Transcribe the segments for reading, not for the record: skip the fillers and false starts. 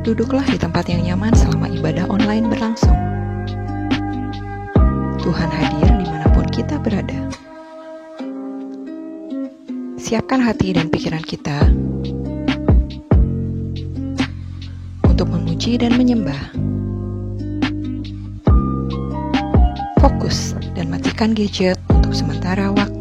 Duduklah di tempat yang nyaman selama ibadah online berlangsung. Tuhan hadir dimanapun kita berada. Siapkan hati dan pikiran kita untuk memuji dan menyembah. Fokus dan matikan gadget untuk sementara waktu.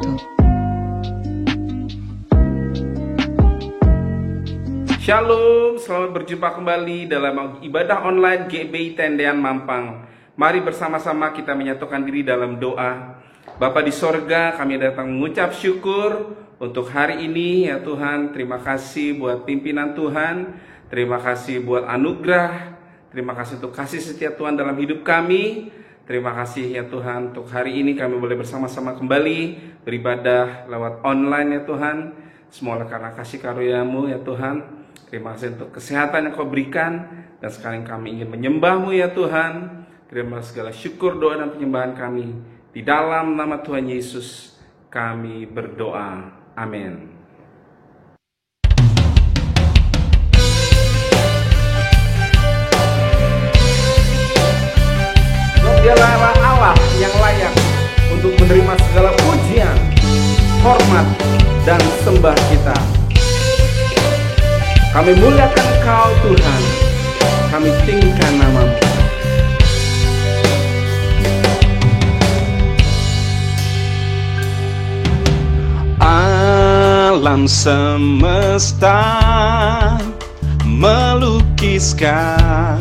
Shalom, selamat berjumpa kembali dalam ibadah online GBI Tendean Mampang. Mari bersama-sama kita menyatukan diri dalam doa. Bapa di sorga, kami datang mengucap syukur untuk hari ini ya Tuhan. Terima kasih buat pimpinan Tuhan, terima kasih buat anugerah, terima kasih untuk kasih setia Tuhan dalam hidup kami. Terima kasih ya Tuhan, untuk hari ini kami boleh bersama-sama kembali beribadah lewat online ya Tuhan. Semoga karena kasih karunia-Mu ya Tuhan. Terima kasih untuk kesehatan yang Kau berikan. Dan sekarang kami ingin menyembah-Mu ya Tuhan. Terima segala syukur, doa dan penyembahan kami. Di dalam nama Tuhan Yesus kami berdoa. Amin. Dialah Allah yang layak untuk menerima segala pujian, hormat, dan sembah kita. Kami muliakan Kau Tuhan, kami tinggikan nama-Mu. Alam semesta melukiskan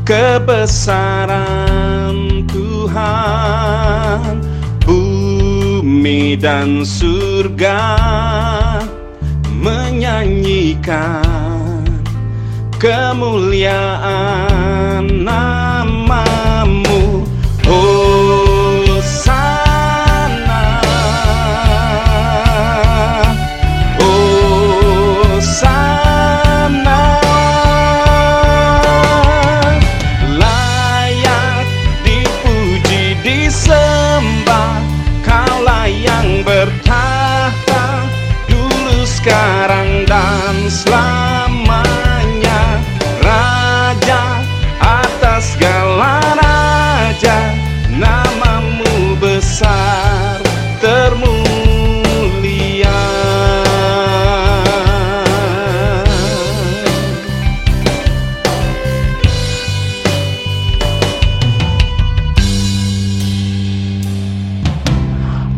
kebesaran Tuhan, bumi dan surga menyanyikan kemuliaan nama-Mu. Hosana, Hosana, layak dipuji disembah, Kaulah yang bertahta dulu, sekarang dan selamanya, Raja atas segala raja, nama-Mu besar termulia.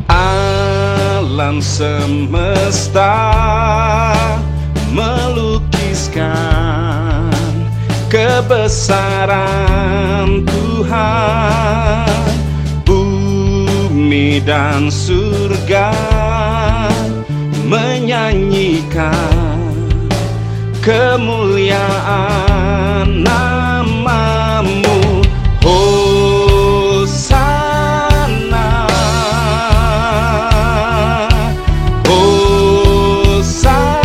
Alam semesta melukiskan kebesaran Tuhan, bumi dan surga menyanyikan kemuliaan nama-Mu. Hosana, Hosana,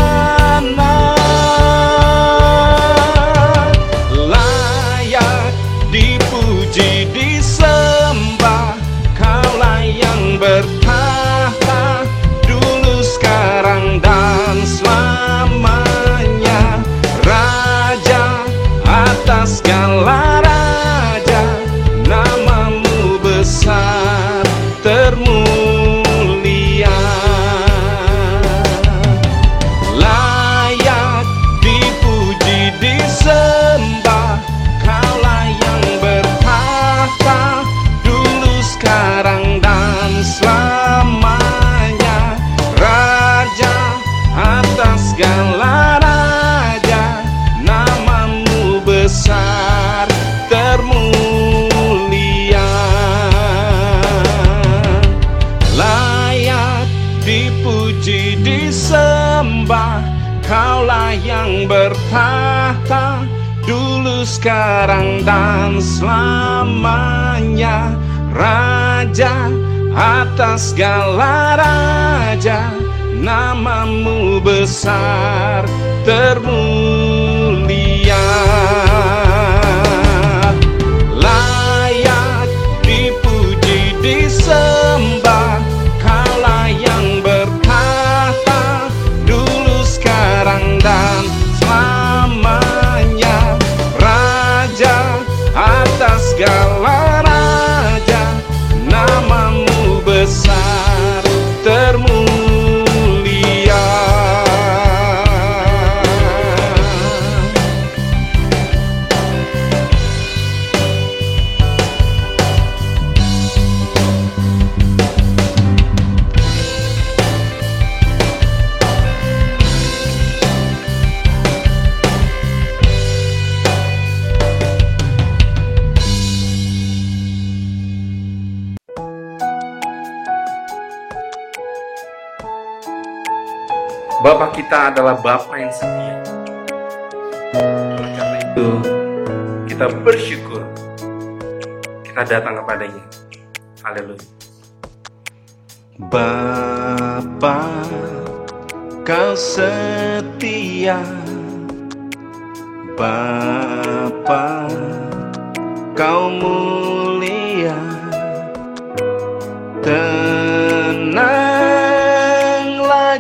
layak dipuji disembah, Kaulah yang bertahta dulu, sekarang dan selamanya, Raja atas segala raja, nama-Mu besar termulia. Layak dipuji disembah, Kaulah yang bertahta dulu, sekarang dan selamanya, Raja atas segala raja, nama-Mu besar termulia. Layak dipuji disembah, Kaulah yang bertahta dulu, sekarang dan selamanya, Raja atas segala raja, nama-Mu besar termulia. Layak dipuji disembah, Kaulah yang bertahta dulu, sekarang dan selamanya, Bapa kita adalah Bapa yang setia. Oleh karena itu, kita bersyukur kita datang kepadanya. Haleluya. Bapa, Kau setia. Bapa, Kau mulia. Tenanglah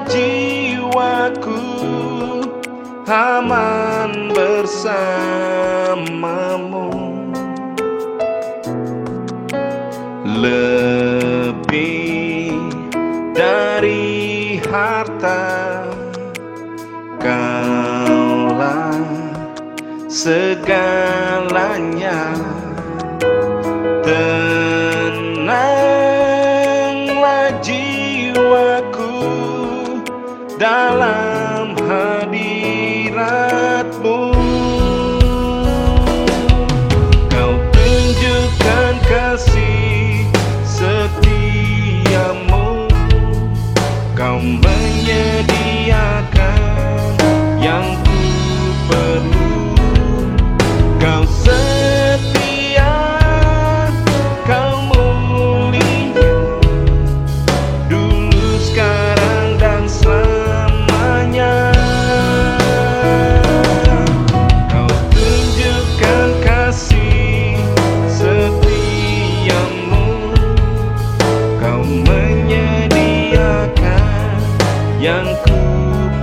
jiwaku, aman bersamamu. Lebih dari harta, Kaulah segalanya. Tenanglah jiwaku dalam hadirat-Mu. Kau tunjukkan kasih setiamu. Kau menyediakan yang ku perlu. Kau setia, Kau mulia, dulu, sekarang, dan selamanya. Kau tunjukkan kasih setiamu. Kau menyediakan yang ku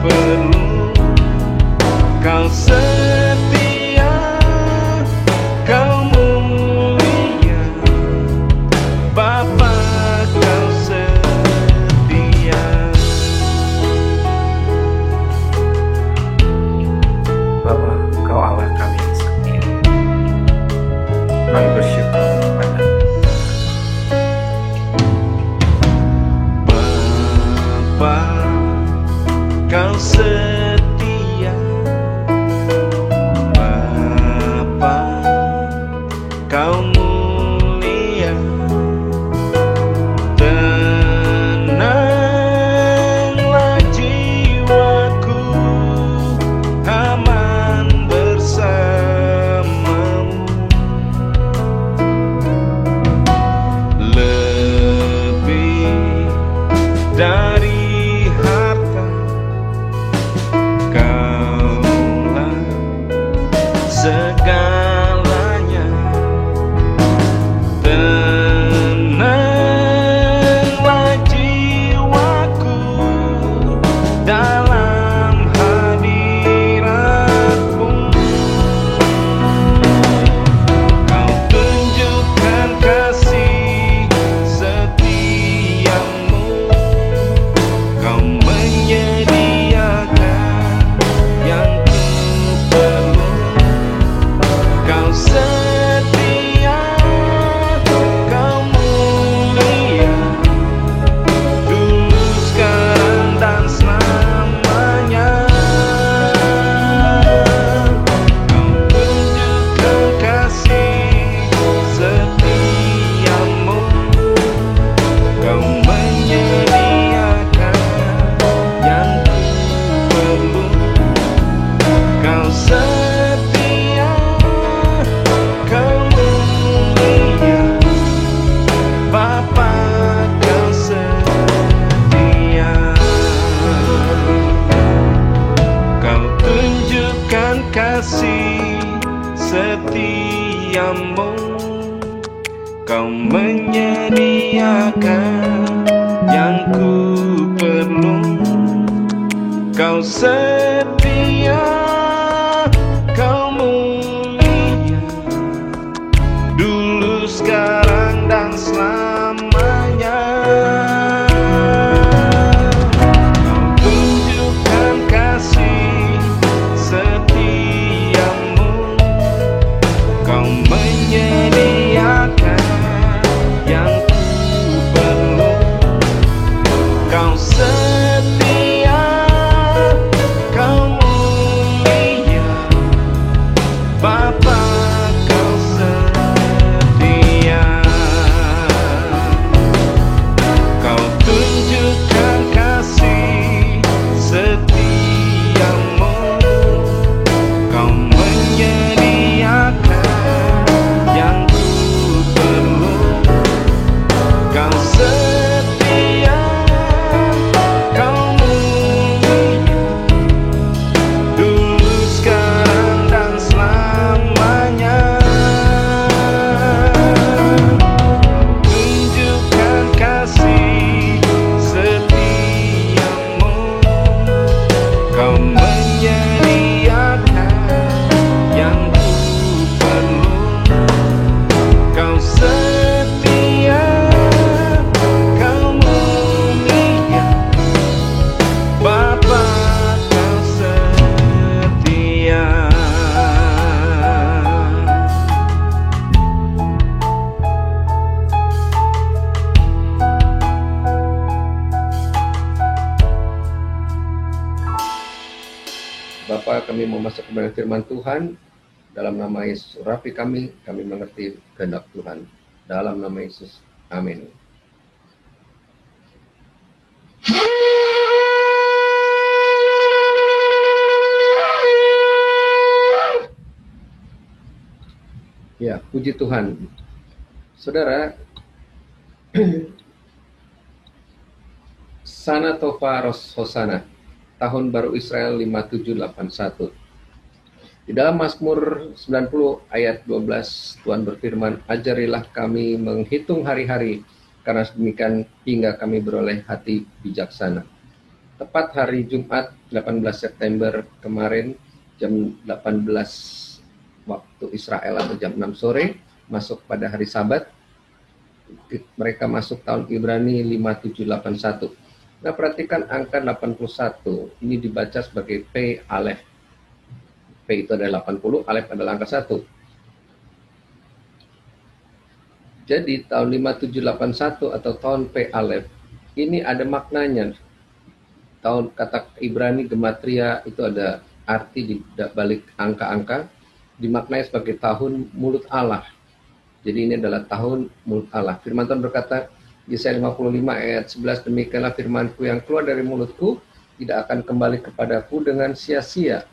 perlu. Kau setia, Kau mulia, Bapa, Kau setia. Bapa, Engkau Allah kami yang setia. Kami bersyukur kepada Bapa, Kau setia. Bapa, Kau mulia. Tenanglah jiwaku, aman bersamamu. Lebih dari harta, Kaulah segalanya. Tenanglah jiwaku dalam hadirat-Mu. Kau tunjukkan kasih setiamu. Kau menyediakan yang ku perlu. Kau setia, Kau mulia, dulu, sekarang, dan selamanya. Kau tunjukkan kasih setiamu. Kau menyediakan yang ku perlu. Kau setia, Kau mulia, Bapa, Kau setia. Kau tunjukkan kasih setiamu. Kau menyediakan yang ku perlu. Kau setia, Kau mulia, dulu, sekarang, dan selamanya. Kau tunjukkan kasih setiamu. Kau menyediakan yang ku perlu. Kau setia, Kau mulia, Bapa, Kau setia. Kau tunjukkan kasih setiamu. Bapa, kami mau masuk kepada firman Tuhan. Dalam nama Yesus, urapi kami mengerti kehendak Tuhan. Dalam nama Yesus, amin. Ya, puji Tuhan. Saudara, Sana Tova Ros Hosana, Tahun Baru Israel 5781. Di dalam Mazmur 90 ayat 12, Tuhan berfirman, ajarilah kami menghitung hari-hari, karena demikian hingga kami beroleh hati bijaksana. Tepat hari Jumat 18 September kemarin, jam 18 waktu Israel atau jam 6 sore, masuk pada hari Sabat. Mereka masuk tahun Ibrani 5781. Nah, perhatikan angka 81, ini dibaca sebagai P Alef. P itu adalah 80, Alef adalah angka 1. Jadi tahun 5781 atau tahun P Alef, ini ada maknanya. Tahun kata Ibrani gematria itu ada arti di balik angka-angka, dimaknai sebagai tahun mulut Allah. Jadi ini adalah tahun mulut Allah. Firman Tuhan berkata, Yesaya 55 ayat 11, demikianlah firmanku yang keluar dari mulutku, tidak akan kembali kepadaku dengan sia-sia,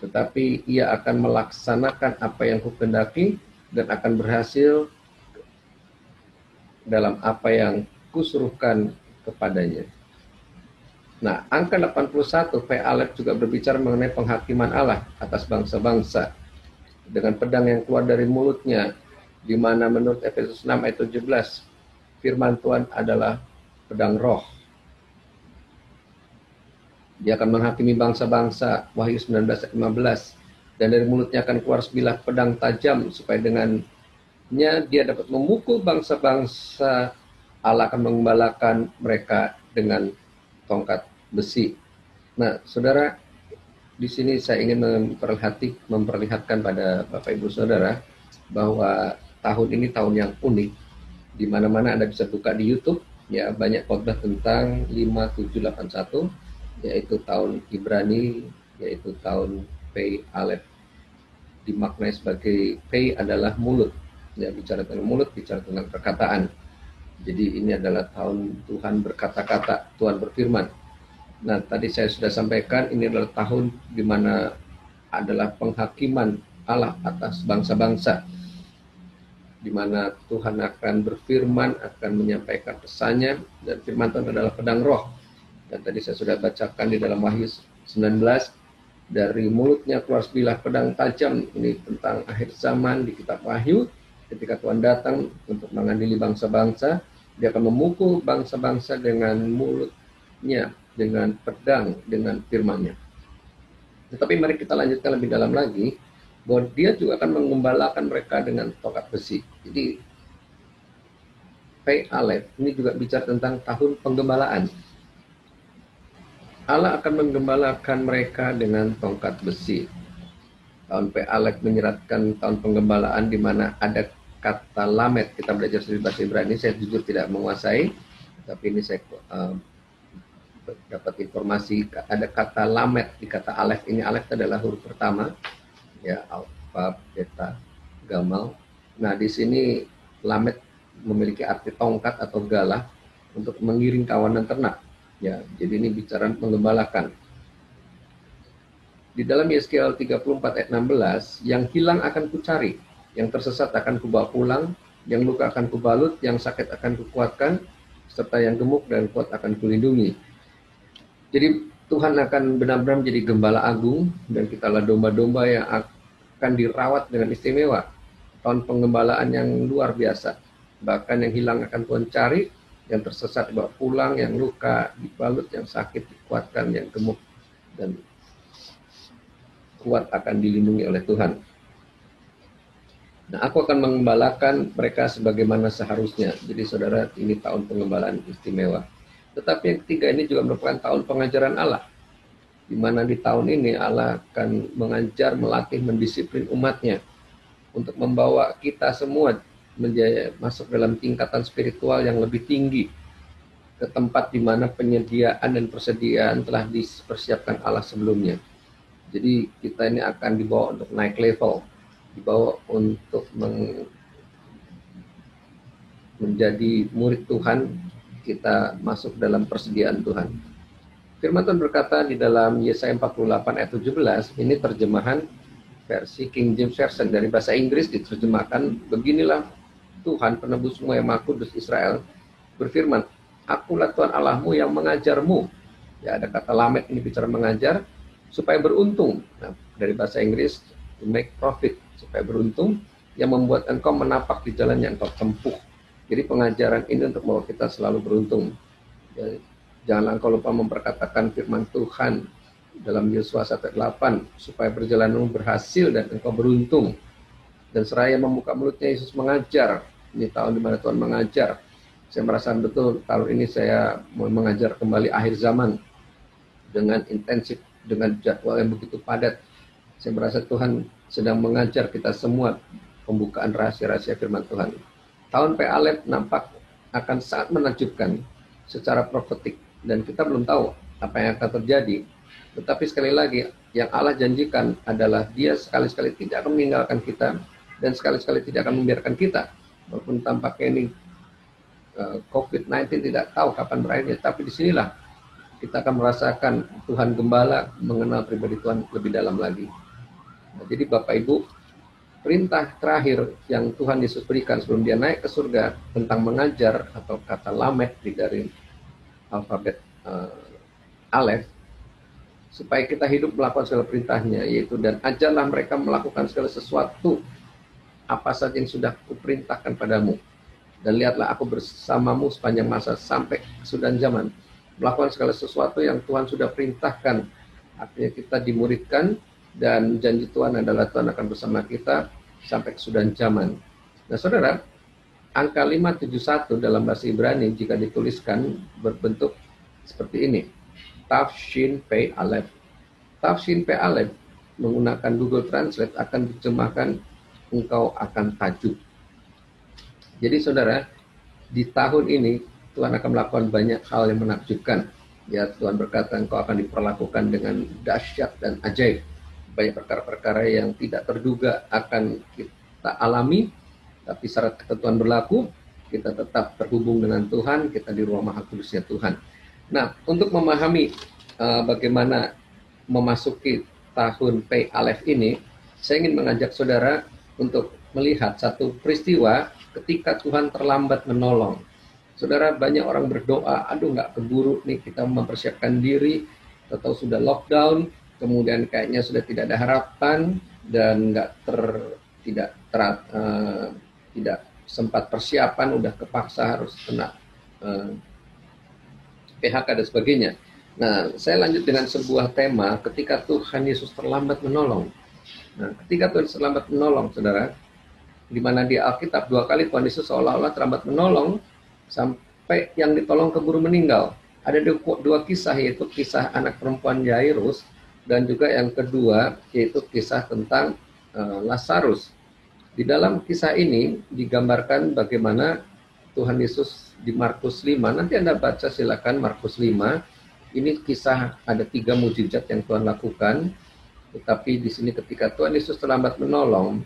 tetapi ia akan melaksanakan apa yang kukehendaki dan akan berhasil dalam apa yang kusuruhkan kepadanya. Nah, angka 81 P Alef juga berbicara mengenai penghakiman Allah atas bangsa-bangsa dengan pedang yang keluar dari mulutnya, di mana menurut Efesus 6 ayat 17 firman Tuhan adalah pedang roh. Dia akan menghakimi bangsa-bangsa, Wahyu 19 ayat 15, dan dari mulutnya akan keluar sebilah pedang tajam, supaya dengannya dia dapat memukul bangsa-bangsa. Allah akan mengembalakan mereka dengan tongkat besi. Nah, saudara, di sini saya ingin memperlihatkan pada Bapak Ibu Saudara bahwa tahun ini tahun yang unik. Di mana-mana Anda bisa buka di YouTube, ya, banyak khotbah tentang 5781, yaitu tahun Ibrani, yaitu tahun P Alef. Dimaknai sebagai P adalah mulut, ya, bicara tentang mulut, bicara tentang perkataan. Jadi ini adalah tahun Tuhan berkata-kata, Tuhan berfirman. Nah, tadi saya sudah sampaikan, ini adalah tahun di mana adalah penghakiman Allah atas bangsa-bangsa, di mana Tuhan akan berfirman, akan menyampaikan pesannya, dan firman Tuhan adalah pedang roh. Dan tadi saya sudah bacakan di dalam Wahyu 19, dari mulutnya keluar sebilah pedang tajam. Ini tentang akhir zaman di kitab Wahyu, ketika Tuhan datang untuk mengadili bangsa-bangsa, dia akan memukul bangsa-bangsa dengan mulutnya, dengan pedang, dengan firman-Nya. Tetapi mari kita lanjutkan lebih dalam lagi, bahwa dia juga akan mengembalakan mereka dengan tongkat besi. Jadi P Alef ini juga bicara tentang tahun penggembalaan. Allah akan menggembalakan mereka dengan tongkat besi. Tahun P Alef menyeratkan tahun penggembalaan, di mana ada kata lamet. Kita belajar dari bahasa Ibrani, saya jujur tidak menguasai, tapi ini saya dapat informasi ada kata lamet di kata alef. Ini alef adalah huruf pertama, ya, alfa, beta, gamal. Nah, di sini lamet memiliki arti tongkat atau galah untuk mengiring kawanan ternak, ya. Jadi ini bicara menggembalakan. Di dalam Yeskiel 34 ayat 16, yang hilang akan kucari, yang tersesat akan kubawa pulang, yang luka akan kubalut, yang sakit akan kukuatkan, serta yang gemuk dan kuat akan kulindungi. Jadi Tuhan akan benar-benar menjadi gembala agung, dan kitalah domba-domba yang akan dirawat dengan istimewa. Tahun penggembalaan yang luar biasa. Bahkan yang hilang akan Tuhan cari, yang tersesat dibawa pulang, yang luka dibalut, yang sakit dikuatkan, yang gemuk dan kuat akan dilindungi oleh Tuhan. Nah, aku akan mengembalakan mereka sebagaimana seharusnya. Jadi saudara, ini tahun pengembalaan istimewa. Tetapi yang ketiga, ini juga merupakan tahun pengajaran Allah, di mana di tahun ini Allah akan mengajar, melatih, mendisiplin umatnya untuk membawa kita semua masuk dalam tingkatan spiritual yang lebih tinggi, ke tempat di mana penyediaan dan persediaan telah dipersiapkan Allah sebelumnya. Jadi kita ini akan dibawa untuk naik level, dibawa untuk menjadi murid Tuhan, kita masuk dalam persediaan Tuhan. Firman Tuhan berkata di dalam Yesaya 48 ayat 17, ini terjemahan versi King James Version dari bahasa Inggris diterjemahkan, beginilah Tuhan penebusmu yang Maha Kudus Israel berfirman, akulah Tuhan Allahmu yang mengajarmu. Ya, ada kata lamet ini bicara mengajar, supaya beruntung. Nah, dari bahasa Inggris, to make profit, supaya beruntung, yang membuat engkau menapak di jalan yang engkau tempuh. Jadi pengajaran ini untuk membawa kita selalu beruntung. Ya, janganlah engkau lupa memperkatakan firman Tuhan dalam Yosua 1:8, supaya perjalananmu berhasil dan engkau beruntung. Dan seraya membuka mulutnya, Yesus mengajar. Ini tahun di mana Tuhan mengajar. Saya merasakan betul tahun ini saya mau mengajar kembali akhir zaman dengan intensif, dengan jadwal yang begitu padat. Saya merasa Tuhan sedang mengajar kita semua pembukaan rahasia-rahasia firman Tuhan. Tahun P. Alef nampak akan sangat menakjubkan secara profetik, dan kita belum tahu apa yang akan terjadi. Tetapi sekali lagi, yang Allah janjikan adalah Dia sekali-sekali tidak akan meninggalkan kita, dan sekali-sekali tidak akan membiarkan kita. Walaupun tampaknya ini COVID-19 tidak tahu kapan berakhirnya, tapi disinilah kita akan merasakan Tuhan Gembala mengenal pribadi Tuhan lebih dalam lagi. Nah, jadi Bapak Ibu, perintah terakhir yang Tuhan Yesus berikan sebelum Dia naik ke surga tentang mengajar, atau kata lamet dari alfabet Alef, supaya kita hidup melakukan segala perintahnya, yaitu dan ajarlah mereka melakukan segala sesuatu apa saja yang sudah kuperintahkan padamu. Dan lihatlah aku bersamamu sepanjang masa sampai kesudahan zaman. Melakukan segala sesuatu yang Tuhan sudah perintahkan. Artinya kita dimuridkan, dan janji Tuhan adalah Tuhan akan bersama kita sampai kesudahan zaman. Nah saudara, angka 571 dalam bahasa Ibrani jika dituliskan berbentuk seperti ini. Tafshin P. Alef. Tafshin P. Alef menggunakan Google Translate akan diterjemahkan engkau akan tajuk. Jadi saudara, di tahun ini Tuhan akan melakukan banyak hal yang menakjubkan. Ya, Tuhan berkata engkau akan diperlakukan dengan dahsyat dan ajaib. Banyak perkara-perkara yang tidak terduga akan kita alami, tapi syarat ketentuan berlaku, kita tetap terhubung dengan Tuhan, kita di ruang Maha Kudusnya Tuhan. Nah, untuk memahami bagaimana memasuki tahun P. Alef ini, saya ingin mengajak saudara untuk melihat satu peristiwa ketika Tuhan terlambat menolong. Saudara, banyak orang berdoa, aduh nggak keburu nih kita mempersiapkan diri, atau sudah lockdown, kemudian kayaknya sudah tidak ada harapan, dan tidak sempat persiapan, udah kepaksa harus kena PHK dan sebagainya. Nah, saya lanjut dengan sebuah tema ketika Tuhan Yesus terlambat menolong. Nah, ketika Tuhan terlambat menolong, saudara, di mana di Alkitab 2 kali Tuhan Yesus seolah-olah terlambat menolong sampai yang ditolong keburu meninggal. Ada dua kisah, yaitu kisah anak perempuan Yairus, dan juga yang kedua yaitu kisah tentang Lazarus. Di dalam kisah ini digambarkan bagaimana Tuhan Yesus di Markus 5. Nanti Anda baca silakan Markus 5. Ini kisah ada 3 mukjizat yang Tuhan lakukan. Tetapi di sini ketika Tuhan Yesus terlambat menolong,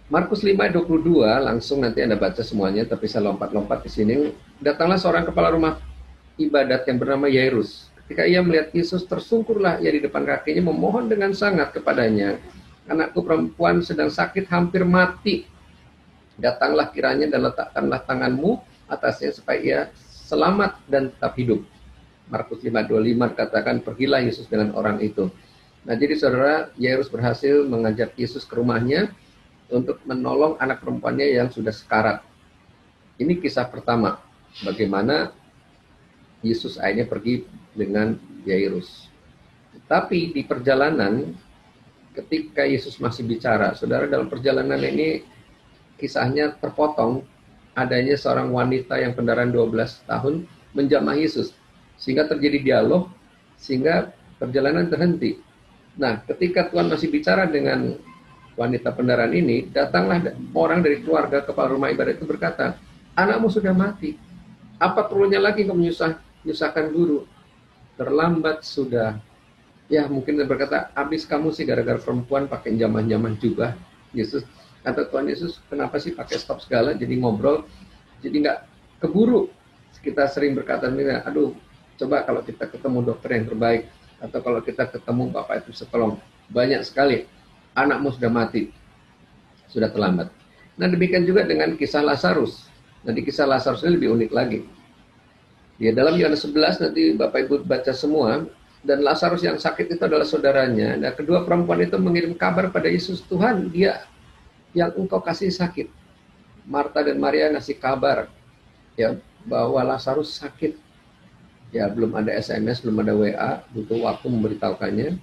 Markus 5:22, langsung nanti Anda baca semuanya, tapi saya lompat-lompat di sini. Datanglah seorang kepala rumah ibadat yang bernama Yairus. Ketika ia melihat Yesus, tersungkurlah ia di depan kakinya, memohon dengan sangat kepadanya, anakku perempuan sedang sakit hampir mati. Datanglah kiranya dan letakkanlah tanganmu atasnya supaya ia selamat dan tetap hidup. Markus 5:25 dikatakan, pergilah Yesus dengan orang itu. Nah, jadi saudara, Yairus berhasil mengajak Yesus ke rumahnya untuk menolong anak perempuannya yang sudah sekarat. Ini kisah pertama, bagaimana Yesus akhirnya pergi dengan Yairus. Tapi di perjalanan, ketika Yesus masih bicara, saudara, dalam perjalanan ini kisahnya terpotong, adanya seorang wanita yang pendarahan 12 tahun menjamah Yesus, sehingga terjadi dialog, sehingga perjalanan terhenti. Nah, ketika Tuhan masih bicara dengan wanita pendarahan ini, datanglah orang dari keluarga kepala rumah ibadat itu berkata, anakmu sudah mati, apa perlunya lagi kau menyusahkan guru? Terlambat sudah Ya mungkin dia berkata, habis kamu sih gara-gara perempuan pakai zaman-zaman jubah Yesus. Atau Tuhan Yesus kenapa sih pakai stop segala, jadi ngobrol, jadi nggak keburu. Kita sering berkata, aduh coba kalau kita ketemu dokter yang terbaik, atau kalau kita ketemu Bapak itu setolong, banyak sekali anakmu sudah mati, sudah terlambat. Nah demikian juga dengan kisah Lazarus. Nah di kisah Lazarus ini lebih unik lagi. Ya dalam Yohanes 11 nanti Bapak Ibu baca semua. Dan Lazarus yang sakit itu adalah saudaranya. Nah kedua perempuan itu mengirim kabar pada Yesus, Tuhan dia yang engkau kasih sakit. Marta dan Maria ngasih kabar ya bahwa Lazarus sakit. Ya belum ada SMS, belum ada WA, butuh waktu memberitahukannya.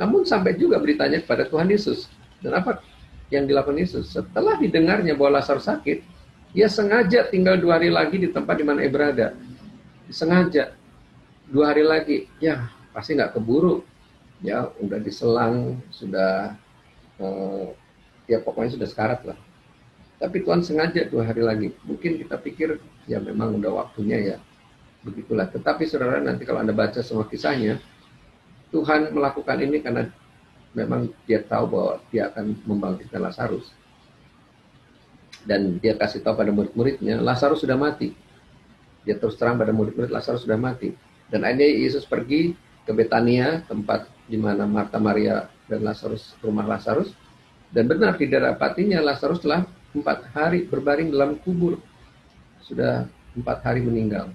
Namun sampai juga beritanya kepada Tuhan Yesus. Dan apa yang dilakukan Yesus? Setelah didengarnya bahwa Lazarus sakit, dia sengaja tinggal 2 hari lagi di tempat di mana ia berada. Sengaja 2 hari lagi, ya pasti nggak keburu, ya udah diselang, sudah ya pokoknya sudah sekarat lah. Tapi Tuhan sengaja 2 hari lagi. Mungkin kita pikir ya memang udah waktunya ya, begitulah. Tetapi saudara nanti kalau Anda baca semua kisahnya, Tuhan melakukan ini karena memang dia tahu bahwa dia akan membangkitkan Lazarus. Dan dia kasih tahu pada murid-muridnya, Lazarus sudah mati. Dia terus terang pada murid-murid, Lazarus sudah mati. Dan akhirnya Yesus pergi ke Betania, tempat di mana Marta, Maria, dan Lazarus, rumah Lazarus. Dan benar tidak dapatinya Lazarus telah 4 hari berbaring dalam kubur. Sudah 4 hari meninggal.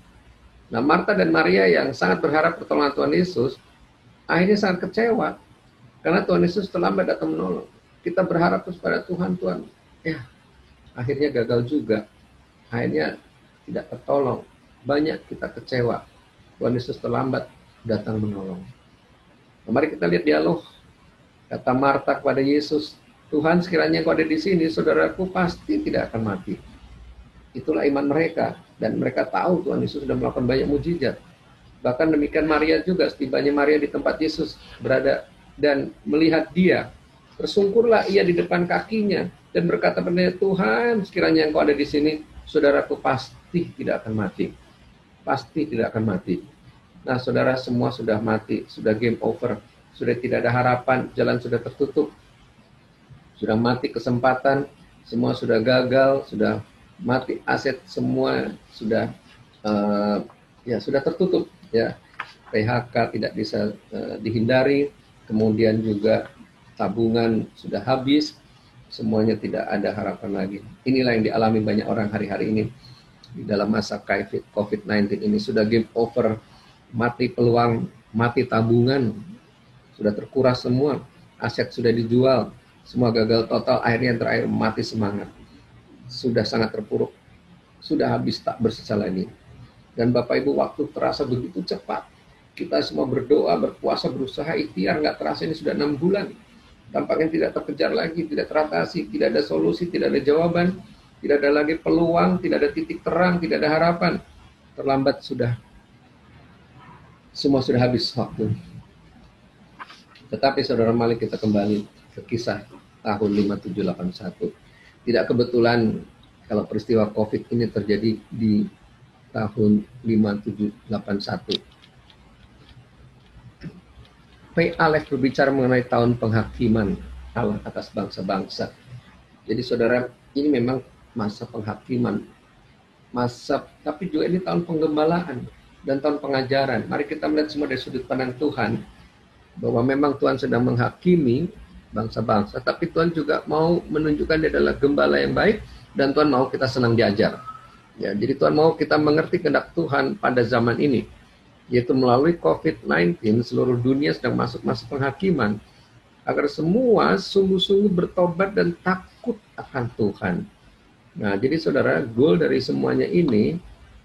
Nah Marta dan Maria yang sangat berharap pertolongan Tuhan Yesus, akhirnya sangat kecewa. Karena Tuhan Yesus terlambat datang menolong. Kita berharap terus pada Tuhan, ya akhirnya gagal juga. Akhirnya tidak tertolong. Banyak kita kecewa. Tuhan Yesus terlambat datang menolong. Nah, mari kita lihat dialog. Kata Marta kepada Yesus, Tuhan sekiranya Engkau ada di sini, saudaraku pasti tidak akan mati. Itulah iman mereka. Dan mereka tahu Tuhan Yesus sudah melakukan banyak mujizat. Bahkan demikian Maria juga, setibanya Maria di tempat Yesus berada dan melihat dia, bersungkurlah ia di depan kakinya dan berkata padanya, Tuhan sekiranya Engkau ada di sini, saudaraku pasti tidak akan mati. Pasti tidak akan mati. Nah saudara, semua sudah mati, sudah game over, sudah tidak ada harapan, jalan sudah tertutup, sudah mati kesempatan, semua sudah gagal, sudah mati aset, semua sudah sudah tertutup, ya PHK tidak bisa dihindari, kemudian juga tabungan sudah habis, semuanya tidak ada harapan lagi. Inilah yang dialami banyak orang hari-hari ini di dalam masa COVID-19 ini. Sudah game over, mati peluang, mati tabungan, sudah terkuras semua, aset sudah dijual, semua gagal total, akhirnya yang terakhir mati semangat. Sudah sangat terpuruk, sudah habis, tak bersisa lagi. Dan Bapak Ibu, waktu terasa begitu cepat. Kita semua berdoa, berpuasa, berusaha ikhtiar, nggak terasa ini sudah 6 bulan. Tampaknya tidak terkejar lagi, tidak teratasi, tidak ada solusi, tidak ada jawaban, tidak ada lagi peluang, tidak ada titik terang, tidak ada harapan. Terlambat sudah. Semua sudah habis waktu. Tetapi saudara, mari kita kembali ke kisah tahun 5781. Tidak kebetulan kalau peristiwa COVID ini terjadi di tahun 5781. P. Aleph berbicara mengenai tahun penghakiman Allah atas bangsa-bangsa. Jadi saudara, ini memang masa penghakiman. Tapi juga ini tahun penggembalaan dan tahun pengajaran. Mari kita melihat semua dari sudut pandang Tuhan, bahwa memang Tuhan sedang menghakimi bangsa-bangsa, tapi Tuhan juga mau menunjukkan dia adalah gembala yang baik, dan Tuhan mau kita senang diajar. Ya, jadi Tuhan mau kita mengerti kehendak Tuhan pada zaman ini, yaitu melalui COVID-19 seluruh dunia sedang masuk masa penghakiman, agar semua sungguh-sungguh bertobat dan takut akan Tuhan. Nah, jadi saudara, goal dari semuanya ini,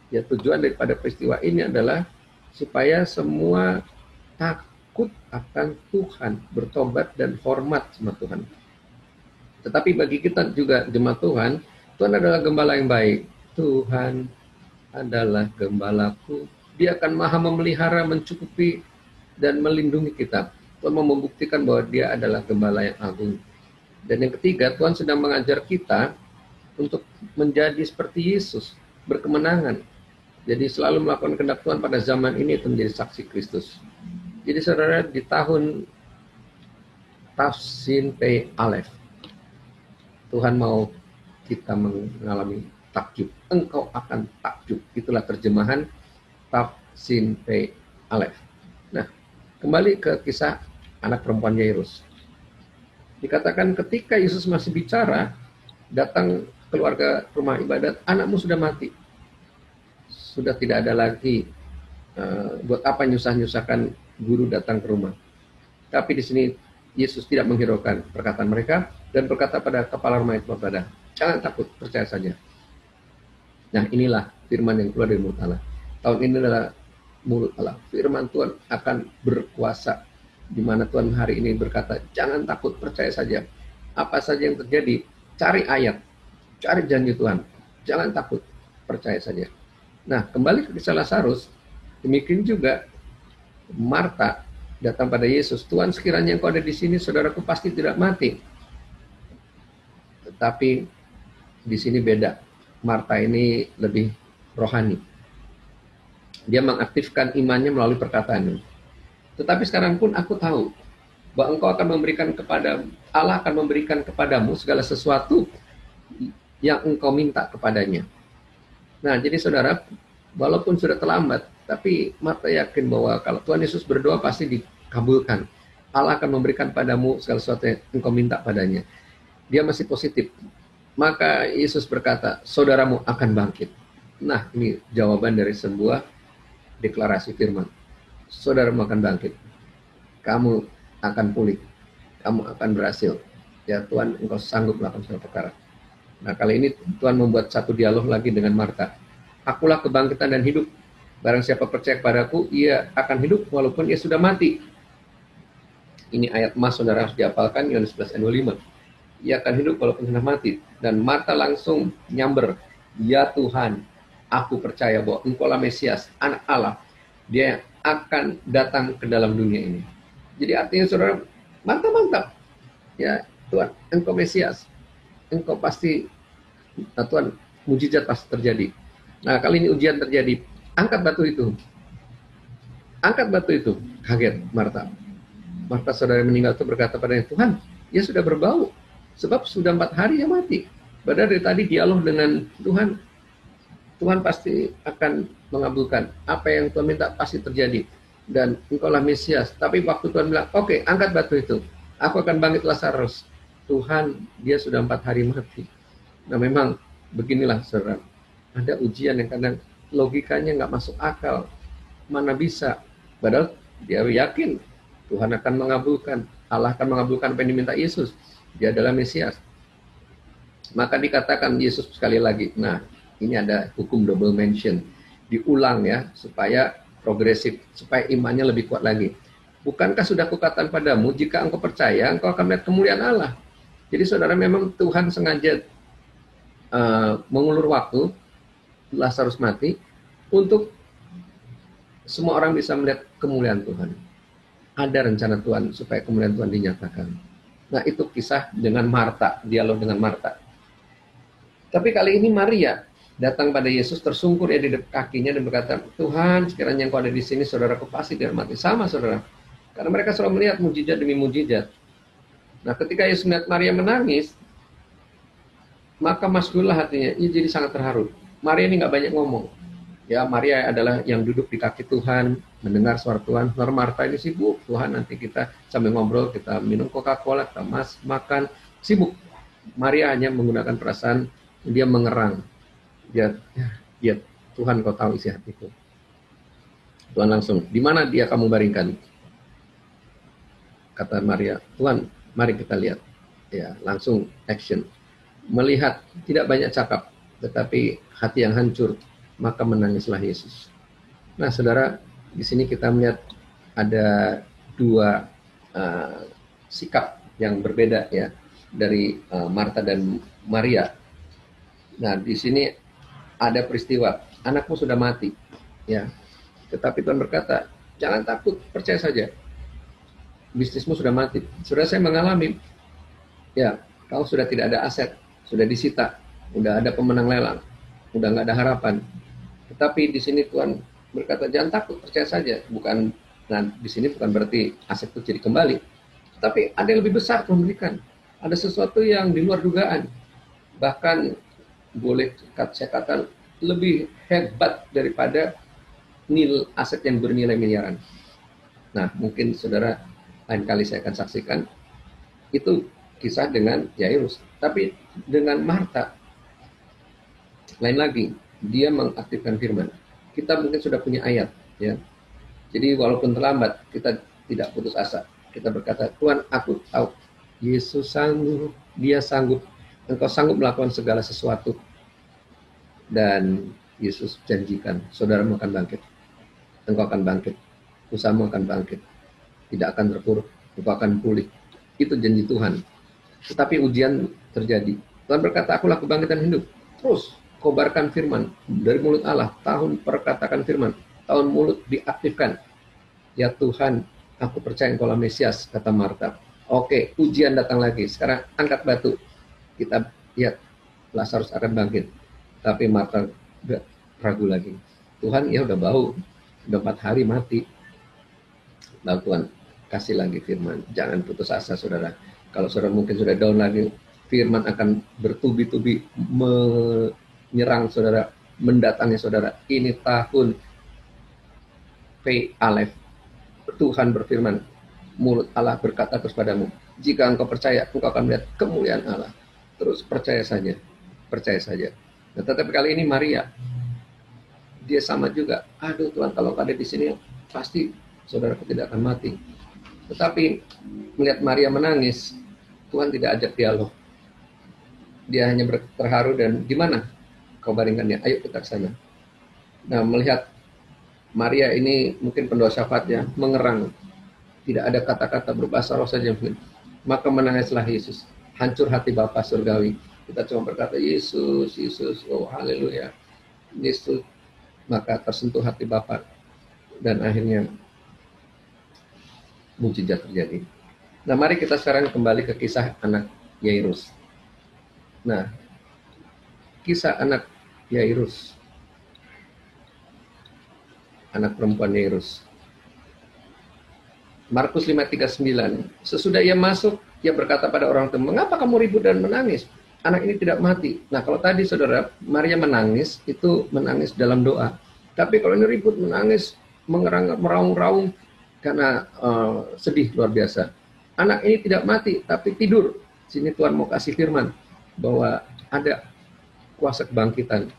ya tujuan daripada peristiwa ini adalah supaya semua takut akan Tuhan, bertobat dan hormat sama Tuhan. Tetapi bagi kita juga jemaat Tuhan, Tuhan adalah gembala yang baik. Tuhan adalah gembalaku. Dia akan maha memelihara, mencukupi, dan melindungi kita. Tuhan mau membuktikan bahwa dia adalah gembala yang agung. Dan yang ketiga, Tuhan sedang mengajar kita untuk menjadi seperti Yesus, berkemenangan. Jadi selalu melakukan kehendak Tuhan pada zaman ini, itu menjadi saksi Kristus. Jadi saudara, di tahun Tafsin Pe Alef, Tuhan mau kita mengalami takjub. Engkau akan takjub. Itulah terjemahan Tafsin Pe Alef. Nah, kembali ke kisah anak perempuan Yairus. Dikatakan ketika Yesus masih bicara, datang keluarga rumah ibadat, anakmu sudah mati. Sudah tidak ada lagi, buat apa nyusah-nyusahkan guru datang ke rumah. Tapi di sini Yesus tidak menghiraukan perkataan mereka dan berkata pada kepala rumah itu kepada, jangan takut, percaya saja. Nah, inilah firman yang keluar dari mulut Allah. Tahun ini adalah mulut Allah. Firman Tuhan akan berkuasa, di mana Tuhan hari ini berkata, jangan takut, percaya saja. Apa saja yang terjadi, cari ayat, cari janji Tuhan. Jangan takut, percaya saja. Nah, kembali ke kisah Lazarus, demikian juga Marta datang pada Yesus, Tuhan sekiranya engkau ada di sini, saudaraku pasti tidak mati. Tetapi di sini beda. Marta ini lebih rohani. Dia mengaktifkan imannya melalui perkataan. Tetapi sekarang pun aku tahu bahwa engkau akan memberikan kepada Allah akan memberikan kepadamu segala sesuatu yang engkau minta kepadanya. Nah, jadi saudara, walaupun sudah terlambat, tapi Marta yakin bahwa kalau Tuhan Yesus berdoa pasti dikabulkan. Allah akan memberikan padamu segala sesuatu yang engkau minta padanya. Dia masih positif. Maka Yesus berkata, saudaramu akan bangkit. Nah, ini jawaban dari sebuah deklarasi firman. Saudaramu akan bangkit. Kamu akan pulih. Kamu akan berhasil. Ya Tuhan, engkau sanggup melakukan suatu perkara. Nah, kali ini Tuhan membuat satu dialog lagi dengan Marta. Akulah kebangkitan dan hidup. Barang siapa percaya kepadaku, ia akan hidup walaupun ia sudah mati. Ini ayat emas, saudara, harus dihafalkan, Yohanes 11 ayat 25. Ia akan hidup walaupun sudah mati. Dan Marta langsung nyamber, ya Tuhan, aku percaya bahwa engkaulah Mesias, anak Allah. Dia akan datang ke dalam dunia ini. Jadi artinya saudara, mantap. Ya Tuhan, engkau Mesias. Engkau pasti, nah, Tuhan, mujizat pasti terjadi. Nah, kali ini ujian terjadi. Angkat batu itu. Angkat batu itu. Kaget Marta. Marta saudara meninggal itu berkata padanya, Tuhan, dia sudah berbau. Sebab sudah 4 hari dia mati. Padahal dari tadi dialog dengan Tuhan. Tuhan pasti akan mengabulkan. Apa yang Tuhan minta pasti terjadi. Dan engkaulah Mesias. Tapi waktu Tuhan bilang, oke, angkat batu itu. Aku akan bangkit Lazarus. Tuhan, dia sudah 4 hari mati. Nah, memang beginilah saudara. Ada ujian yang kadang logikanya nggak masuk akal. Mana bisa. Padahal dia yakin Tuhan akan mengabulkan. Allah akan mengabulkan apa yang diminta Yesus. Dia adalah Mesias. Maka dikatakan Yesus sekali lagi. Nah, ini ada hukum double mention. Diulang ya, supaya progresif. Supaya imannya lebih kuat lagi. Bukankah sudah kukatakan padamu, jika engkau percaya, engkau akan melihat kemuliaan Allah. Jadi saudara, memang Tuhan sengaja mengulur waktu Lazarus mati untuk semua orang bisa melihat kemuliaan Tuhan. Ada rencana Tuhan supaya kemuliaan Tuhan dinyatakan. Nah, itu kisah dengan Marta, dialog dengan Marta. Tapi kali ini Maria datang pada Yesus, tersungkur ya di dekat kakinya dan berkata, Tuhan, sekiranya engkau ada di sini, saudaraku pasti tidak mati. Sama saudara. Karena mereka selalu melihat mujizat demi mujizat. Nah, ketika Yesus melihat Maria menangis, maka maskullah hatinya, ia jadi sangat terharu. Maria ini nggak banyak ngomong. Ya, Maria adalah yang duduk di kaki Tuhan, mendengar suara Tuhan. Marta ini sibuk, Tuhan nanti kita sambil ngobrol, kita minum Coca-Cola, kita makan, sibuk. Maria hanya menggunakan perasaan, dia mengerang. Ya Tuhan, kau tahu isi hatiku. Tuhan langsung, di mana dia kamu baringkan? Kata Maria, Tuhan, mari kita lihat. Ya, langsung action. Melihat, tidak banyak cakap, tetapi hati yang hancur, maka menangislah Yesus. Nah, saudara, di sini kita melihat ada 2 sikap yang berbeda ya dari Marta dan Maria. Nah, di sini ada peristiwa, anakmu sudah mati, ya. Tetapi Tuhan berkata, jangan takut, percaya saja. Bisnismu sudah mati. Sudah saya mengalami, ya, kau sudah tidak ada aset, sudah disita, udah ada pemenang lelang, udah nggak ada harapan. Tetapi di sini Tuhan berkata, jangan takut, percaya saja. Bukan Nah, di sini bukan berarti aset itu jadi kembali, tapi ada yang lebih besar Tuhan berikan. Ada sesuatu yang di luar dugaan. Bahkan boleh saya katakan lebih hebat daripada aset yang bernilai miliaran. Nah, mungkin saudara lain kali saya akan saksikan itu kisah dengan Yairus. Tapi dengan Marta, lain lagi, dia mengaktifkan firman. Kita mungkin sudah punya ayat, ya. Jadi walaupun terlambat, kita tidak putus asa. Kita berkata, Tuhan, aku tahu Yesus sanggup, dia sanggup, engkau sanggup melakukan segala sesuatu. Dan Yesus janjikan, saudaramu akan bangkit. Engkau akan bangkit, usahamu akan bangkit, tidak akan terpuruk, engkau akan pulih. Itu janji Tuhan. Tetapi ujian terjadi. Tuhan berkata, akulah kebangkitan hidup. Terus kobarkan firman dari mulut Allah. Tahun perkatakan firman, tahun mulut diaktifkan. Ya Tuhan, aku percaya engkaulah Mesias, kata Marta. Oke, ujian datang lagi. Sekarang angkat batu. Kita lihat Lazarus akan bangkit. Tapi Marta ragu lagi. Tuhan, ya udah bau, udah 4 hari mati. Lalu Tuhan kasih lagi firman. Jangan putus asa, saudara. Kalau saudara mungkin sudah down lagi, firman akan bertubi-tubi menyerang saudara, mendatangi saudara. Ini tahun P Alef. Tuhan berfirman, mulut Allah berkata terus padamu, jika engkau percaya, engkau akan melihat kemuliaan Allah. Terus percaya saja, percaya saja. Nah, tetapi kali ini Maria, dia sama juga. Aduh Tuhan, kalau ada di sini pasti saudaraku tidak akan mati. Tetapi melihat Maria menangis, Tuhan tidak ajak dialog. Dia hanya terharu dan gimana kau bandingkannya? Ayo kita ke sana. Nah, melihat Maria ini mungkin pendoa syafaatnya mengerang. Tidak ada kata-kata berbahasa roh saja mungkin. Maka menangislah Yesus. Hancur hati Bapa surgawi. Kita cuma berkata, Yesus, Yesus, oh haleluya. Yesus, maka tersentuh hati Bapa. Dan akhirnya mujizat terjadi. Nah, mari kita sekarang kembali ke kisah anak Yairus. Nah, kisah anak Yairus, anak perempuan Yairus. Markus 5:39. Sesudah ia masuk, ia berkata pada orang itu, mengapa kamu ribut dan menangis? Anak ini tidak mati. Nah, kalau tadi saudara, Maria menangis, itu menangis dalam doa. Tapi kalau ini ribut, menangis, meraung-raung, karena sedih luar biasa. Anak ini tidak mati, tapi tidur. Sini Tuhan mau kasih firman, bahwa ada kuasa kebangkitan.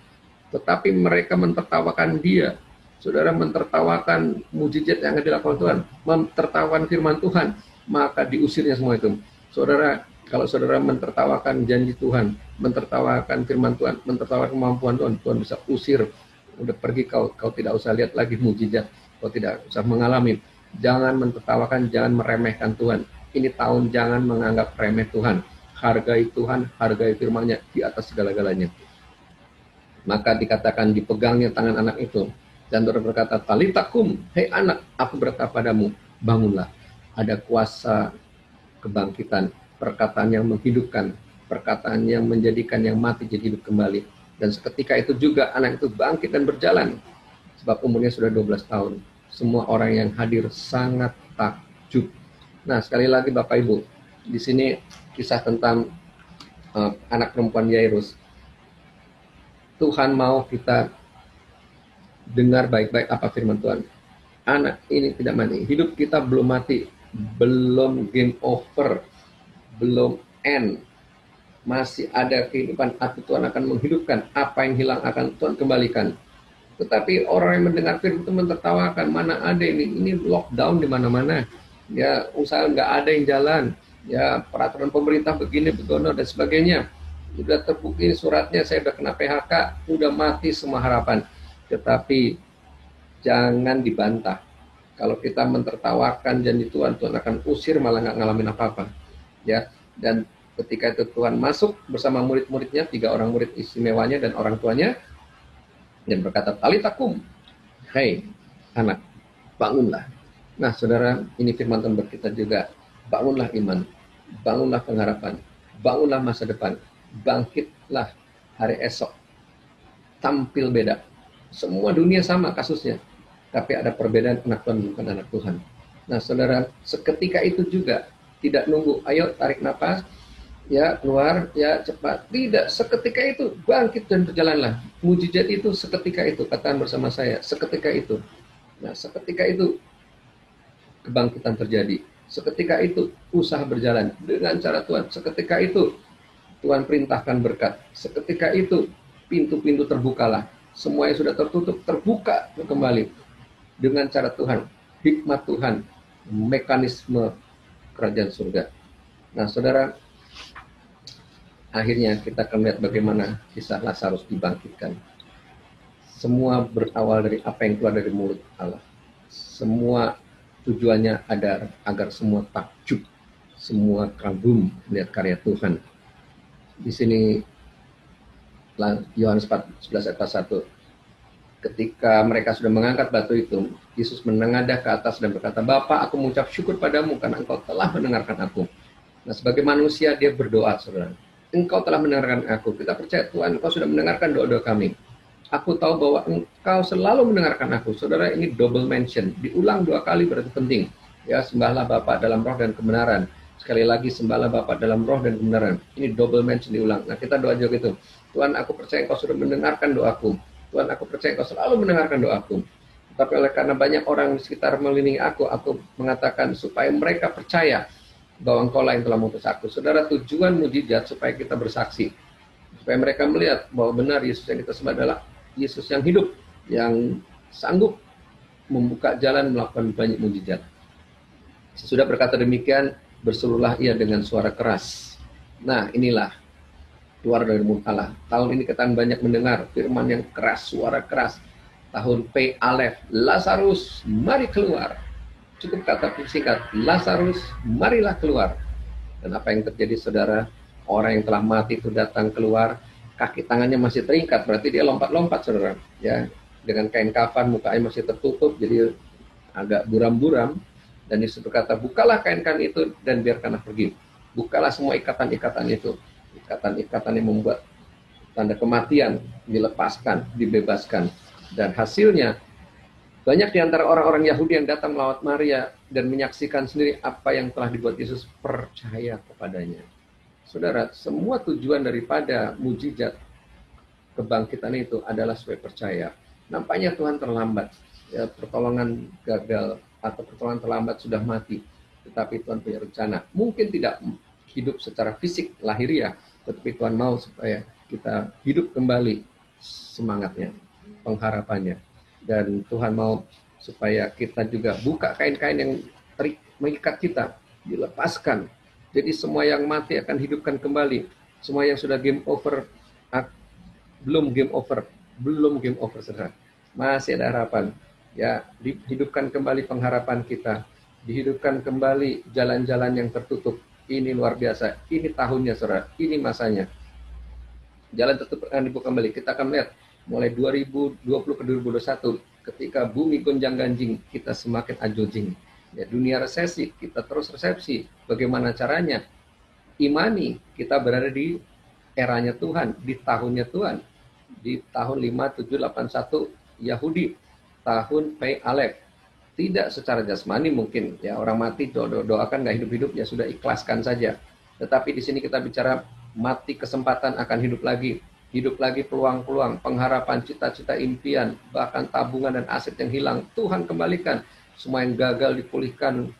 Tetapi mereka mentertawakan dia. Saudara, mentertawakan mujizat yang dilakukan Tuhan, mentertawakan firman Tuhan, maka diusirnya semua itu. Saudara, kalau saudara mentertawakan janji Tuhan, mentertawakan firman Tuhan, mentertawakan kemampuan Tuhan, Tuhan bisa usir. Udah pergi, kau tidak usah lihat lagi mujizat, kau tidak usah mengalami. Jangan mentertawakan, jangan meremehkan Tuhan. Ini tahun jangan menganggap remeh Tuhan. Hargai Tuhan, hargai firman-Nya di atas segala-galanya. Maka dikatakan dipegangnya tangan anak itu. Dan Tuhan berkata, talitakum, hei anak, aku berkata padamu, bangunlah. Ada kuasa kebangkitan, perkataan yang menghidupkan, perkataan yang menjadikan yang mati jadi hidup kembali. Dan seketika itu juga anak itu bangkit dan berjalan. Sebab umurnya sudah 12 tahun. Semua orang yang hadir sangat takjub. Nah, sekali lagi Bapak Ibu, di sini kisah tentang anak perempuan Yairus. Tuhan mau kita dengar baik-baik apa firman Tuhan. Anak ini tidak mati. Hidup kita belum mati. Belum game over. Belum end. Masih ada kehidupan. Arti Tuhan akan menghidupkan. Apa yang hilang akan Tuhan kembalikan. Tetapi orang yang mendengar firman itu mentertawakan. Mana ada ini? Ini lockdown di mana-mana. Ya, usaha nggak ada yang jalan. Ya, peraturan pemerintah begini, begono, dan sebagainya. Udah terbukti suratnya, saya udah kena PHK, udah mati semua harapan. Tetapi jangan dibantah. Kalau kita mentertawakan janji Tuhan, Tuhan akan usir, malah nggak ngalamin apa-apa. Ya, dan ketika itu Tuhan masuk bersama murid-muridnya, 3 orang murid istimewanya dan orang tuanya, dan berkata, talitakum, hei anak, bangunlah. Nah, saudara, ini firman Tuhan berkata juga, bangunlah iman, bangunlah pengharapan, bangunlah masa depan, bangkitlah hari esok, tampil beda. Semua dunia sama kasusnya. Tapi ada perbedaan anak Tuhan bukan anak Tuhan. Nah saudara, seketika itu juga, tidak nunggu, ayo tarik nafas, ya keluar, ya cepat. Tidak, seketika itu bangkit dan berjalanlah. Mujizat itu seketika itu, katakan bersama saya, seketika itu. Nah seketika itu kebangkitan terjadi. Seketika itu usaha berjalan dengan cara Tuhan. Seketika itu Tuhan perintahkan berkat. Seketika itu pintu-pintu terbukalah. Semua yang sudah tertutup terbuka kembali dengan cara Tuhan, hikmat Tuhan, mekanisme kerajaan surga. Nah saudara, akhirnya kita akan melihat bagaimana kisah Lazarus dibangkitkan. Semua berawal dari apa yang keluar dari mulut Allah. Semua tujuannya agar semua takjub, semua kagum melihat karya Tuhan. Di sini Yohanes 11 ayat 1. Ketika mereka sudah mengangkat batu itu, Yesus menengadah ke atas dan berkata, Bapa, aku mengucap syukur padamu karena engkau telah mendengarkan aku. Nah, sebagai manusia dia berdoa, saudara. Engkau telah mendengarkan aku. Kita percaya Tuhan, engkau sudah mendengarkan doa-doa kami. Aku tahu bahwa engkau selalu mendengarkan aku. Saudara, ini double mention. Diulang 2 kali berarti penting. Ya, sembahlah Bapa dalam roh dan kebenaran. Sekali lagi, sembahlah Bapa dalam roh dan kebenaran. Ini double mention diulang. Nah, kita doa juga gitu. Tuhan, aku percaya engkau sudah mendengarkan doaku. Tuhan, aku percaya engkau selalu mendengarkan doaku. Tapi oleh karena banyak orang di sekitar melilingi aku mengatakan supaya mereka percaya bahwa engkau lah yang telah mengutus aku. Saudara, tujuan mujizat supaya kita bersaksi. Supaya mereka melihat bahwa benar Yesus yang kita sembah adalah Yesus yang hidup, yang sanggup membuka jalan melakukan banyak mujizat. Sesudah berkata demikian, berserulah ia dengan suara keras. Nah, inilah keluar dari mulut Allah. Tahun ini kita banyak mendengar firman yang keras, suara keras. Tahun P Alef, Lazarus, mari keluar. Cukup kata singkat, Lazarus, marilah keluar. Dan apa yang terjadi, saudara? Orang yang telah mati itu datang keluar, kaki tangannya masih terikat, berarti dia lompat-lompat, saudara. Ya, dengan kain kafan, mukanya masih tertutup, jadi agak buram-buram. Dan Yesus berkata, bukalah kain-kain itu dan biarkanlah pergi. Bukalah semua ikatan-ikatan itu. Ikatan-ikatan yang membuat tanda kematian dilepaskan, dibebaskan. Dan hasilnya, banyak di antara orang-orang Yahudi yang datang melawat Maria dan menyaksikan sendiri apa yang telah dibuat Yesus, percaya kepadanya. Saudara, semua tujuan daripada mujizat kebangkitan itu adalah supaya percaya. Nampaknya Tuhan terlambat, ya, pertolongan gagal atau pertolongan terlambat sudah mati. Tetapi Tuhan punya rencana. Mungkin tidak hidup secara fisik, lahiriah, tetapi Tuhan mau supaya kita hidup kembali semangatnya, pengharapannya. Dan Tuhan mau supaya kita juga buka kain-kain yang mengikat kita, dilepaskan. Jadi semua yang mati akan hidupkan kembali. Semua yang sudah game over, belum game over, saudara. Masih ada harapan. Ya, dihidupkan kembali pengharapan kita. Dihidupkan kembali jalan-jalan yang tertutup. Ini luar biasa. Ini tahunnya, saudara. Ini masanya. Jalan tertutup akan dibuka kembali. Kita akan melihat mulai 2020 ke 2021. Ketika bumi gonjang-ganjing, kita semakin ajojing. Ya, dunia resesi, kita terus resepsi. Bagaimana caranya? Imani, kita berada di eranya Tuhan, di tahunnya Tuhan. Di tahun 5781 Yahudi. Tahun P Alef. Tidak secara jasmani mungkin, ya, orang mati doakan nggak hidup-hidup, ya sudah ikhlaskan saja. Tetapi di sini kita bicara mati kesempatan akan hidup lagi peluang-peluang, pengharapan, cita-cita, impian, bahkan tabungan dan aset yang hilang, Tuhan kembalikan. Semua yang gagal dipulihkan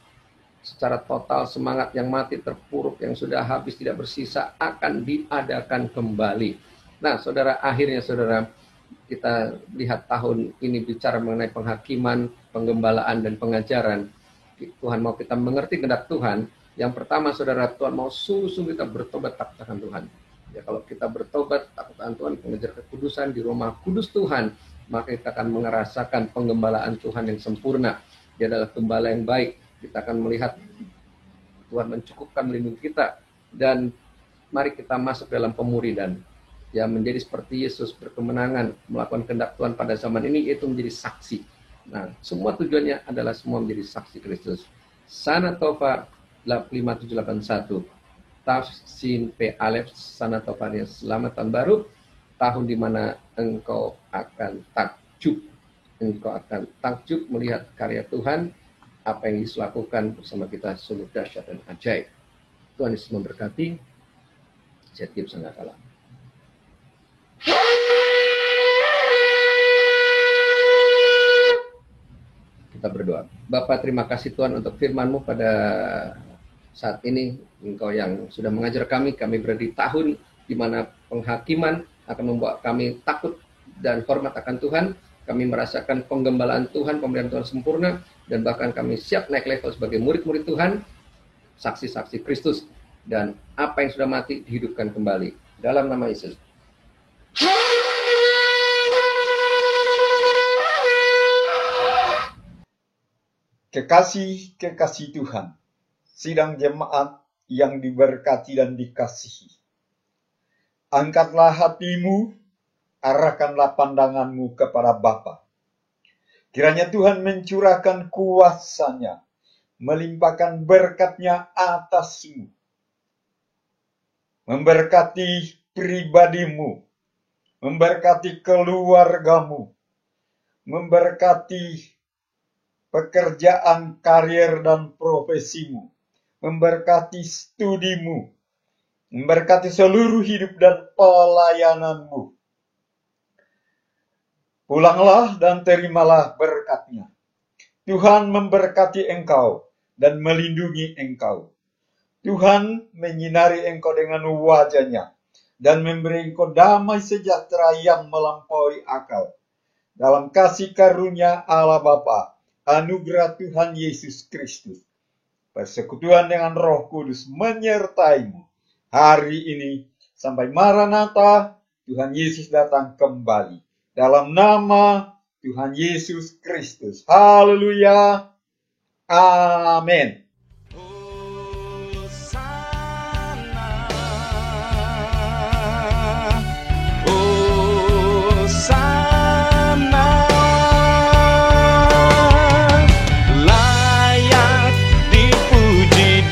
secara total, semangat yang mati, terpuruk, yang sudah habis, tidak bersisa, akan diadakan kembali. Nah, saudara, akhirnya saudara, kita lihat tahun ini bicara mengenai penghakiman, penggembalaan, dan pengajaran. Tuhan mau kita mengerti kehendak Tuhan. Yang pertama, saudara, Tuhan mau sungguh-sungguh kita bertobat takut akan Tuhan. Ya, kalau kita bertobat takut akan Tuhan, mengejar kekudusan di rumah kudus Tuhan, maka kita akan merasakan penggembalaan Tuhan yang sempurna. Dia adalah gembala yang baik. Kita akan melihat Tuhan mencukupkan melindungi kita. Dan mari kita masuk dalam pemuridan. Ya, menjadi seperti Yesus, berkemenangan melakukan kehendak Tuhan pada zaman ini, yaitu menjadi saksi. Nah, semua tujuannya adalah semua menjadi saksi Kristus. Sana Tova 5781. Tafsin P Alef, Sana Tova, selamat tahun baru, tahun di mana engkau akan takjub, engkau akan takjub melihat karya Tuhan, apa yang Yesus lakukan bersama kita sungguh dahsyat dan ajaib. Tuhan Yesus memberkati. Setiap sangkakala. Kita berdoa. Bapa, terima kasih Tuhan untuk firman-Mu pada saat ini. Engkau yang sudah mengajar kami berada di tahun di mana penghakiman akan membuat kami takut dan hormat akan Tuhan. Kami merasakan penggembalaan Tuhan, pemberian Tuhan sempurna, dan bahkan kami siap naik level sebagai murid-murid Tuhan, saksi-saksi Kristus, dan apa yang sudah mati dihidupkan kembali. Dalam nama Yesus. Kekasih Tuhan, sidang jemaat yang diberkati dan dikasihi. Angkatlah hatimu, arahkanlah pandanganmu kepada Bapa. Kiranya Tuhan mencurahkan kuasa-Nya, melimpahkan berkat-Nya atasmu, memberkati pribadimu, memberkati keluargamu, memberkati pekerjaan, karir, dan profesimu, memberkati studimu, memberkati seluruh hidup dan pelayananmu. Pulanglah dan terimalah berkat-Nya. Tuhan memberkati engkau dan melindungi engkau. Tuhan menyinari engkau dengan wajah-Nya dan memberi engkau damai sejahtera yang melampaui akal. Dalam kasih karunia Allah Bapa, anugerah Tuhan Yesus Kristus, persekutuan dengan Roh Kudus menyertaimu hari ini sampai Maranatha, Tuhan Yesus datang kembali. Dalam nama Tuhan Yesus Kristus. Haleluya. Amin.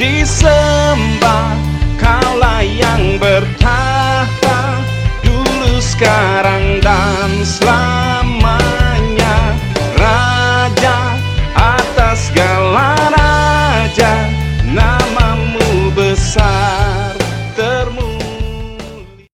Disembah, Kaulah yang bertahta dulu, sekarang, dan selalu.